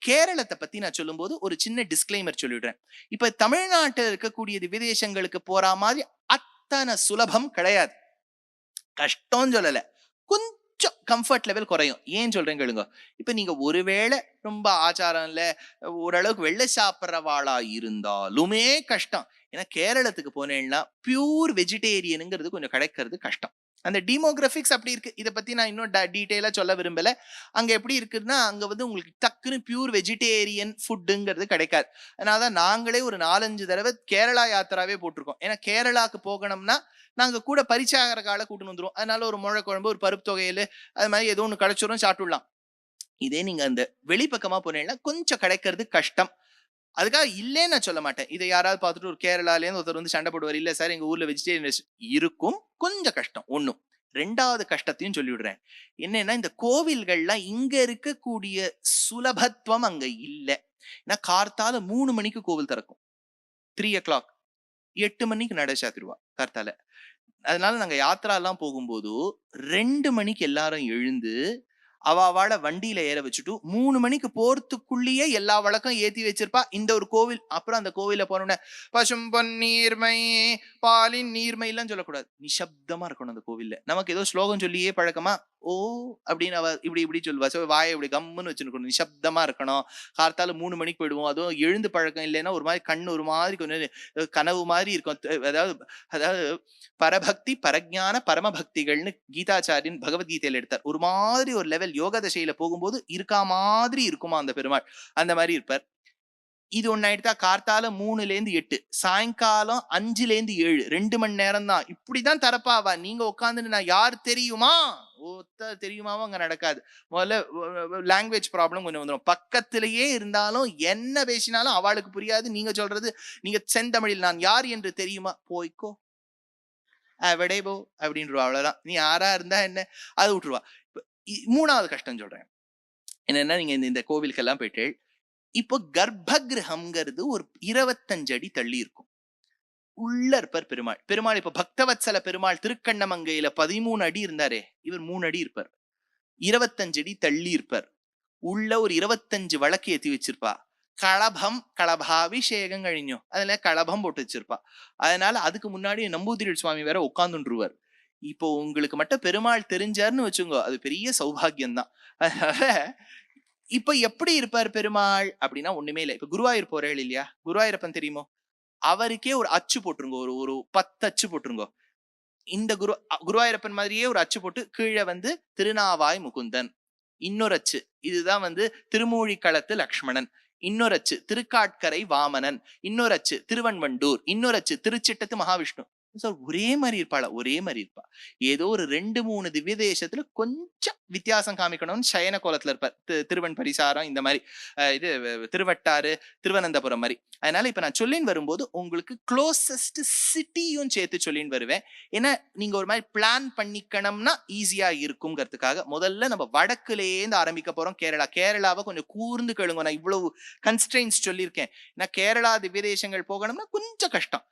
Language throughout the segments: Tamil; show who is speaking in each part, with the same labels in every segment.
Speaker 1: கேரளத்தை பத்தி நான் சொல்லும்போது ஒரு சின்ன டிஸ்க்ளைமர் சொல்லிடுறேன். இப்ப தமிழ்நாட்டில் இருக்கக்கூடிய விதேசங்களுக்கு போற மாதிரி அத்தனை சுலபம் கிடையாது. கஷ்டம் சொல்லல, கொஞ்சம் கம்ஃபர்ட் லெவல் குறையும். ஏன் சொல்றேன் கேளுங்க. இப்ப நீங்க ஒருவேளை ரொம்ப ஆச்சாரம் இல்ல, ஓரளவுக்கு வெள்ளை சாப்பிட்றவாளா இருந்தாலுமே கஷ்டம். ஏன்னா கேரளத்துக்கு போனேன்னா பியூர் வெஜிடேரியனுங்கிறது கொஞ்சம் கிடைக்கிறது கஷ்டம். அந்த டீமோகிராபிக்ஸ் அப்படி இருக்கு. இதை பத்தி நான் இன்னும் டீட்டெயிலா சொல்ல விரும்பல. அங்க எப்படி இருக்குன்னா, அங்க வந்து உங்களுக்கு டக்குன்னு பியூர் வெஜிடேரியன் ஃபுட்டுங்கிறது கிடைக்காது. அதனாலதான் நாங்களே ஒரு 4-5 தடவை கேரளா யாத்திராவே போட்டிருக்கோம். ஏன்னா கேரளாக்கு போகணும்னா நாங்க கூட பரிச்சாகர கால கூட்டு வந்துரும். அதனால ஒரு முழை குழம்பு, ஒரு பருப்பு தொகையில, அது மாதிரி ஏதோ ஒண்ணு கிடைச்சிரும், சாப்பிட்டுடலாம். இதே நீங்க அந்த வெளிப்பக்கமா போனீங்கன்னா கொஞ்சம் கிடைக்கிறது கஷ்டம். அதுக்காக இல்லேன்னு நான் சொல்ல மாட்டேன். இதை யாராவது பார்த்துட்டு ஒரு கேரளால இருந்து ஒருத்தர் வந்து சண்டை போடுவார், இல்ல சார் எங்க ஊர்ல வெஜிடேரியன் இருக்கும், கொஞ்சம் கஷ்டம். ஒண்ணும். 2வது கஷ்டத்தையும் சொல்லி விடுறேன். என்னன்னா, இந்த கோவில்கள்லாம் இங்க இருக்கக்கூடிய சுலபத்துவம் அங்க இல்ல. ஏன்னா கார்த்தால 3 மணிக்கு கோவில் திறக்கும், 3:00. 8 மணிக்கு நட சாத்திருவா கார்த்தால. அதனால நாங்க யாத்ரா எல்லாம் போகும்போது 2 மணிக்கு எல்லாரும் எழுந்து அவள வண்டியில ஏற வச்சுட்டு 3 மணிக்கு போறதுக்குள்ளேயே எல்லா வழக்கம் ஏத்தி வச்சிருப்பா. இந்த ஒரு கோவில். அப்புறம் அந்த கோவில போனோம்னா பசும் பொன்னீர்மை பாலின் நீர்மை எல்லாம் சொல்லக்கூடாது, நிசப்தமா இருக்கணும் அந்த கோவில்ல. நமக்கு ஏதோ ஸ்லோகம் சொல்லியே பழக்கமா, ஓ அப்படின்னு அவ இப்படி இப்படி சொல்லுவா. வாயை இப்படி கம்முன்னு வச்சுக்கணும், நிசப்தமா இருக்கணும். கார்த்தால 3 மணிக்கு போயிடுவோம். அதுவும் எழுந்து பழக்கம் இல்லைன்னா ஒரு மாதிரி கண்ணு ஒரு மாதிரி கொஞ்சம் கனவு மாதிரி இருக்கும். அதாவது அதாவது பரபக்தி பரஜான பரமபக்திகள்னு கீதாச்சாரியன் பகவத்கீதையில எடுத்தார். ஒரு மாதிரி ஒரு லெவல் யோக தசையில போகும்போது இருக்கா மாதிரி இருக்குமா அந்த பெருமாள், அந்த மாதிரி இருப்பார். இது ஒன்னு ஆயிடுதா, கார்த்தால 3-8, சாயங்காலம் 5-7, 2 மணி நேரம் தான். இப்படிதான் தரப்பாவா. நீங்க உட்காந்துட்டு நான் யார் தெரியுமா, தெரியுமாவும் அங்க நடக்காது. முதல்ல லாங்குவேஜ் ப்ராப்ளம் கொஞ்சம் வந்துடும். பக்கத்திலேயே இருந்தாலும் என்ன பேசினாலும் அவளுக்கு புரியாது. நீங்க சொல்றது, நீங்க செந்தமிழில் நான் யார் என்று தெரியுமா, போய்க்கோ விடைபோ அப்படின்றவா. அவ்வளவுதான். நீ யாரா இருந்தா என்ன, அதை விட்டுருவா. 3வது கஷ்டம் சொல்றேன். என்னன்னா, நீங்க இந்த கோவிலுக்கு எல்லாம் போயிட்டு இப்போ கர்ப்ப கிரகம்ங்கிறது ஒரு 25 அடி தள்ளி இருக்கும். உள்ள இருப்பார் பெருமாள். பெருமாள் இப்ப பக்தவத்சல பெருமாள் திருக்கண்ணமங்கையில 13 அடி இருந்தாரே, இவர் 3 அடி இருப்பார். 25 அடி தள்ளி இருப்பார். உள்ள ஒரு 25 வழக்கு ஏத்தி வச்சிருப்பா. களபம் களபாபிஷேகம் கழிஞ்சோம், அதுல களபம் போட்டு வச்சிருப்பா. அதனால அதுக்கு முன்னாடி நம்பூதிரி சுவாமி வேற உட்கார்ந்துருவார். இப்போ உங்களுக்கு மட்டும் பெருமாள் தெரிஞ்சாருன்னு வச்சுங்க, அது பெரிய சௌபாகியம் தான். அதனால இப்ப எப்படி இருப்பார் பெருமாள் அப்படின்னா ஒண்ணுமே இல்லை. இப்ப குருவாயூர் போறேள் இல்லையா, குருவாயூரப்பன் தெரியுமோ, அவருக்கே ஒரு அச்சு போட்டுருங்க, ஒரு 10 அச்சு போட்டுருங்க. இந்த குருவாயூரப்பன் மாதிரியே ஒரு அச்சு போட்டு கீழே வந்து திருநாவாய் முகுந்தன், இன்னொரு அச்சு இதுதான் வந்து திருமூழிக்களத்து லக்ஷ்மணன், இன்னொரு அச்சு திருக்காட்கரை வாமனன், இன்னொரு அச்சு திருவன்வண்டூர், இன்னொரு அச்சு திருச்சிட்டத்து மகாவிஷ்ணு. ஒரே மாதிரி இருப்பாளா, ஒரே மாதிரி இருப்பா. ஏதோ ஒரு 2-3 திவ்ய தேசத்துல கொஞ்சம் வித்தியாசம் காமிக்கணும்னு சயன கோலத்துல இருப்பார். திருவன் பரிசாரம் இந்த மாதிரி, இது திருவட்டாறு திருவனந்தபுரம் மாதிரி. அதனால இப்ப நான் சொல்லின்னு வரும்போது உங்களுக்கு க்ளோசஸ்ட் சிட்டியும் சேர்த்து சொல்லின்னு வருவேன். ஏன்னா நீங்க ஒரு மாதிரி பிளான் பண்ணிக்கணும்னா ஈஸியா இருக்குங்கிறதுக்காக முதல்ல நம்ம வடக்குலேருந்து ஆரம்பிக்க போறோம். கேரளாவை கொஞ்சம் கூர்ந்து கேளுங்க. நான் இவ்வளவு கன்ஸ்ட்ரெயின்ஸ் சொல்லியிருக்கேன். ஏன்னா கேரளா திவ்ய தேசங்கள் போகணும்னா கொஞ்சம் கஷ்டம்.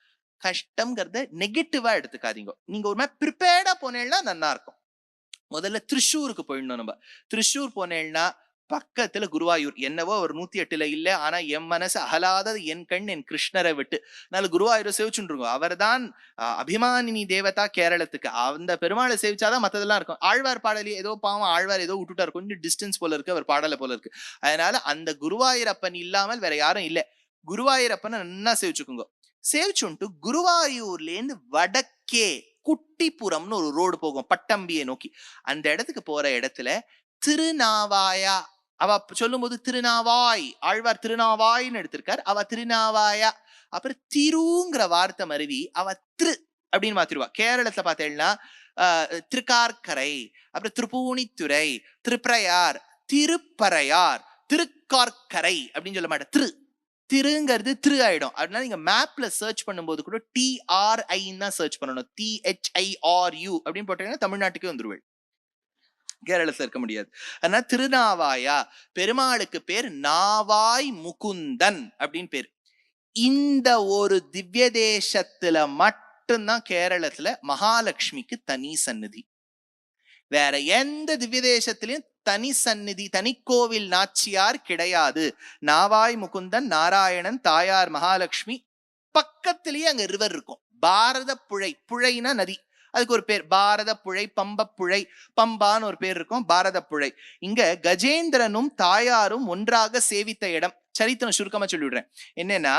Speaker 1: கஷ்டம்ங்கிறத நெகட்டிவா எடுத்துக்காதீங்க. நீங்க ஒரு மாதிரி ப்ரிப்பேர்டா போனேன்னா நல்லா இருக்கும். முதல்ல திருச்சூருக்கு போயிடணும். நம்ம திருச்சூர் போனேன்னா பக்கத்துல குருவாயூர். என்னவோ ஒரு 108ல இல்ல, ஆனா என் மனசு அகலாதது என் கண் என் கிருஷ்ணரை விட்டு. அதனால குருவாயூரை சேவிச்சுருங்க. அவர் தான் அபிமானினி தேவதா கேரளத்துக்கு. அந்த பெருமாளை சேவிச்சாதான் மத்ததெல்லாம் இருக்கும். ஆழ்வார் பாடலி ஏதோ பாவம், ஆழ்வார் ஏதோ விட்டுட்டார், கொஞ்சம் டிஸ்டன்ஸ் போல இருக்கு அவர் பாடல போல இருக்கு. அதனால அந்த குருவாயூரப்பன் இல்லாமல் வேற யாரும் இல்ல. குருவாயூரப்பனை நல்லா சேவிச்சுக்குங்க. சேவிச்சுட்டு குருவாயூர்ல இருந்து வடக்கே குட்டிப்புறம்னு ஒரு ரோடு போகும் பட்டம்பியை நோக்கி. அந்த இடத்துக்கு போற இடத்துல திருநாவாயா, அவ சொல்லும் போது திருநாவாய், ஆழ்வார் திருநாவாய்ன்னு எடுத்திருக்கார், அவ திருநாவாயா. அப்புறம் திருங்கிற வார்த்தை மருவி அவ திரு அப்படின்னு மாத்திருவா. கேரளத்துல பார்த்தேன்னா திருக்கார்கரை, அப்புறம் திருப்பூணித்துறை, திருப்பிரயார், திருப்பறையார், திருக்கார்கரை அப்படின்னு சொல்ல மாட்டேன். திருங்கிறது திரு ஆயிடும். அதனால நீங்க மேப்ல சர்ச் பண்ணும்போது கூட TRI தான் சர்ச் பண்ணணும். THIRU அப்படின்னு போட்டீங்கன்னா தமிழ்நாட்டுக்கே வந்துருவேன், கேரளத்துல இருக்க முடியாது. அதனால திருநாவாயா, பெருமாளுக்கு பேர் நாவாய் முகுந்தன் அப்படின்னு பேர். இந்த ஒரு திவ்ய தேசத்துல மட்டும்தான் கேரளத்துல மகாலட்சுமிக்கு தனி சன்னதி. வேற எந்த திவ்ய தேசத்திலையும் தனி சந்நிதி தனிக்கோவில் நாச்சியார் கிடையாது. நாவாய் முகுந்தன் நாராயணன் தாயார் மகாலட்சுமி, பக்கத்திலேயே அங்க ரிவர் இருக்கும். பாரத புழை, புழைனா நதி, அதுக்கு ஒரு பேர் பாரத புழை, பம்ப புழை, பம்பான்னு ஒரு பேர் இருக்கும், பாரத புழை. இங்க கஜேந்திரனும் தாயாரும் ஒன்றாக சேவித்த இடம். சரித்திரம் சுருக்கமா சொல்லிவிடுறேன். என்னன்னா,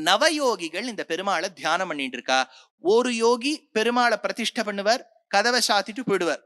Speaker 1: நவயோகிகள் இந்த பெருமாளை தியானம் பண்ணிட்டு இருக்கா. ஒரு யோகி பெருமாளை பிரதிஷ்டை பண்ணுவார், கதவை சாத்திட்டு போயிடுவார்.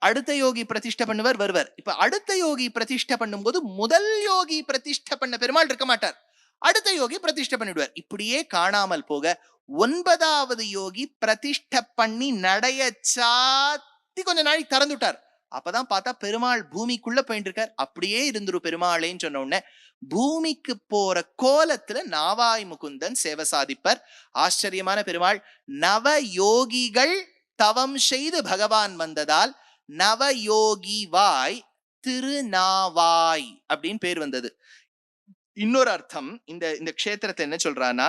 Speaker 1: அடுத்த யோகி பிரதிஷ்டை பண்ணுவார், வருவார். இப்ப அடுத்த யோகி பிரதிஷ்டை பண்ணும்போது முதல் யோகி பிரதிஷ்டை பண்ண பெருமாள் இருக்க மாட்டார், அடுத்த யோகி பிரதிஷ்டை பண்ணிடுவார். இப்படியே காணாமல் போக 9வது யோகி பிரதிஷ்டை பண்ணி நடைய சாத்தி கொஞ்ச நாளைக்கு திறந்துட்டார். அப்பதான் பார்த்தா பெருமாள் பூமிக்குள்ள போயிட்டு இருக்கார். அப்படியே இருந்துரு பெருமாளேன்னு சொன்ன உடனே பூமிக்கு போற கோலத்துல நாவாய் முகுந்தன் சேவை சாதிப்பர். ஆச்சரியமான பெருமாள். நவ யோகிகள் தவம் செய்து பகவான் வந்ததால் நவயோகிவாய் திருநாவாய் அப்படின்னு பேர் வந்தது. இன்னொரு அர்த்தம், இந்த க்ஷேத்திரத்தை என்ன சொல்றானா,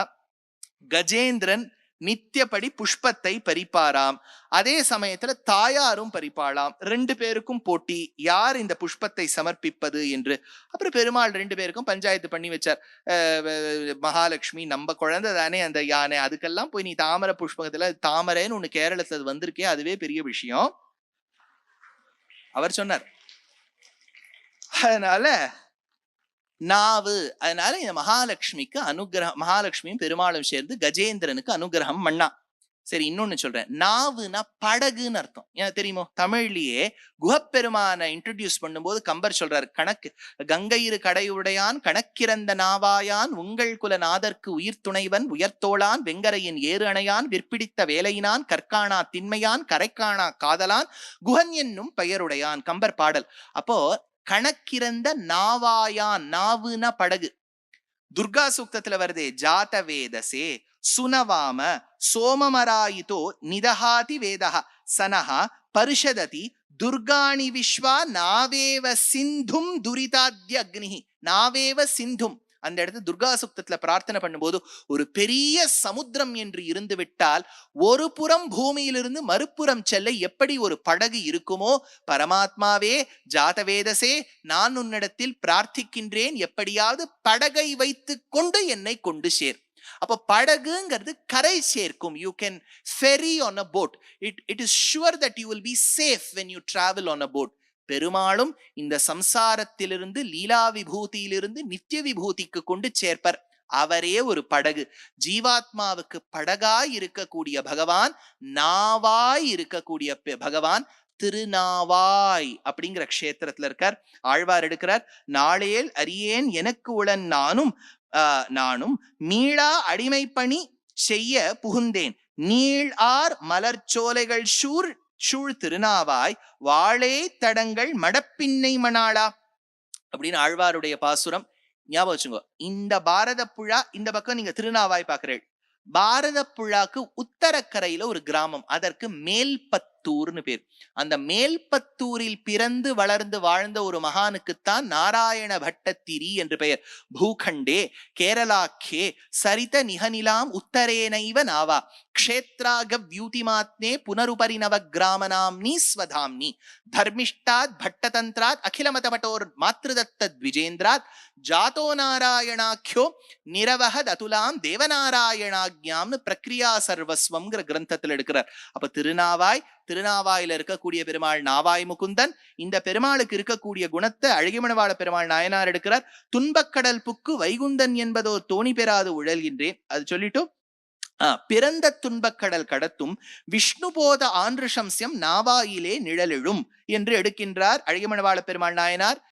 Speaker 1: கஜேந்திரன் நித்தியப்படி புஷ்பத்தை பறிப்பாராம், அதே சமயத்துல தாயாரும் பறிப்பாளாம். 2 பேருக்கும் போட்டி, யார் இந்த புஷ்பத்தை சமர்ப்பிப்பது என்று. அப்புறம் பெருமாள் 2 பேருக்கும் பஞ்சாயத்து பண்ணி வச்சார். மகாலட்சுமி நம்ம குழந்தை தானே அந்த யானை, அதுக்கெல்லாம் போய் நீ தாமரை புஷ்பத்துல, தாமரைன்னு ஒண்ணு கேரளத்துல வந்திருக்கே, அதுவே பெரிய விஷயம் அவர் சொன்னார். அதனால நாவு, அதனால இந்த மகாலட்சுமிக்கு அனுகிரகம், மகாலட்சுமியும் பெருமாளும் சேர்ந்து கஜேந்திரனுக்கு அனுகிரகம் பண்ணா. சரி, இன்னொன்னு சொல்றேன். நாவுனா படகுன்னு அர்த்தம். ஏன்னா தெரியுமோ, தமிழ்லயே குஹப்பெருமான இன்ட்ரோடியூஸ் பண்ணும்போது கம்பர் சொல்றாரு, கணக்கு கங்கையிரு கடையுடையான் கணக்கிறந்த நாவாயான் உங்கள் குல நாதற்கு உயிர் துணைவன் உயர்த்தோளான் வெங்கரையின் ஏறு அணையான் விற்பிடித்த வேலையினான் கற்கானா திண்மையான் கரைக்கானா காதலான் குஹன் என்னும் பெயருடையான், கம்பர் பாடல். அப்போ கணக்கிறந்த நாவாயான், நாவுனா படகு. துர்கா சூக்தத்துல வருதே, ஜாத வேதசே சுனவாம சோமமராயிதோ நிதஹாதி வேதஹ சனஹா பரிஷததி துர்காணி விஸ்வா நாவேவ சிந்தும் துரிதாத்ய அக்னிஹி. நாவேவ சிந்தும், அந்த இடத்துல துர்கா சுக்தத்துல பிரார்த்தனை பண்ணும்போது, ஒரு பெரிய சமுத்திரம் என்று இருந்து விட்டால் ஒரு புறம் பூமியிலிருந்து மறுபுறம் செல்ல எப்படி ஒரு படகு இருக்குமோ, பரமாத்மாவே ஜாதவேதசே நான் உன்னிடத்தில் பிரார்த்திக்கின்றேன், எப்படியாவது படகை வைத்து கொண்டு என்னை கொண்டு சேர். அப்ப படகுங்கிறது கரை சேர்க்கும். You can ferry on a boat. It is sure that you will be safe when you travel on a boat. பெருமாளும் இந்த சம்சாரத்திலிருந்து லீலா விபூதியிலிருந்து நித்திய விபூதிக்கு கொண்டு சேர்ப்பர். அவரே ஒரு படகு. ஜீவாத்மாவுக்கு படகாய் இருக்கக்கூடிய பகவான், நாவாய் இருக்கக்கூடிய பகவான் திருநாவாய் அப்படிங்கிற க்ஷேத்திரத்துல இருக்கார். ஆழ்வார் எடுக்கிறார், நாளேல் அரியேன் எனக்கு உளன் நானும் மீளா அடிமை பணி செய்ய புகுந்தேன், நீள் ஆர் மலர்ச்சோலைகள் சூழ் திருநாவாய் வாழே தடங்கள் மடப்பின்னை மணாளா அப்படின்னு ஆழ்வாருடைய பாசுரம். ஞாபகம் வச்சுங்க, இந்த பாரத புழா இந்த பக்கம் நீங்க திருநாவாய் பாக்குறீர்கள். பாரத புழாக்கு உத்தரக்கரையில ஒரு கிராமம், அதற்கு மேல்பத்தூர்னு பேர். அந்த மேல்பத்தூரில் பிறந்து வளர்ந்து வாழ்ந்த ஒரு மகானுக்குத்தான் நாராயண பட்டத்திரி என்று பெயர். பூகண்டே கேரளாக்கே சரித நிகநிலாம் உத்தரேனைவ நாவா க்ஷேத்ராக வியூதிமாத்னே புனருபரி நவ கிராமநாம்னி ஸ்வதாம்னி தர்மிஷ்டாத் பட்டதந்திராத் அகிலமதபட்டோர் மாத்ருதத்த த்விஜேந்திராத் ஜாதோ நாராயணாக்கியோ நிரவஹத் அதுலாம் தேவநாராயணாக்ஞாம்னு பிரக்ரியா சர்வஸ்வம்ங்கிற கிரந்தத்தில் எடுக்கிறார். அப்ப திருநாவாயில இருக்கக்கூடிய பெருமாள் நாவாய் முகுந்தன். இந்த பெருமாளுக்கு இருக்கக்கூடிய குணத்தை அழகிமணவாள பெருமாள் நாயனார் எடுக்கிறார். துன்பக்கடல் புக்கு வைகுந்தன் என்பதோ தோணி பெறாது உழல்கின்றேன், அது சொல்லிட்டு பிறந்த துன்பக்கடல் கடத்தும் விஷ்ணு போத ஆந்திருஷம்சியம் நாவாயிலே நிழலெழும் என்று எடுக்கின்றார் அழகிமணவாள பெருமாள் நாயனார்.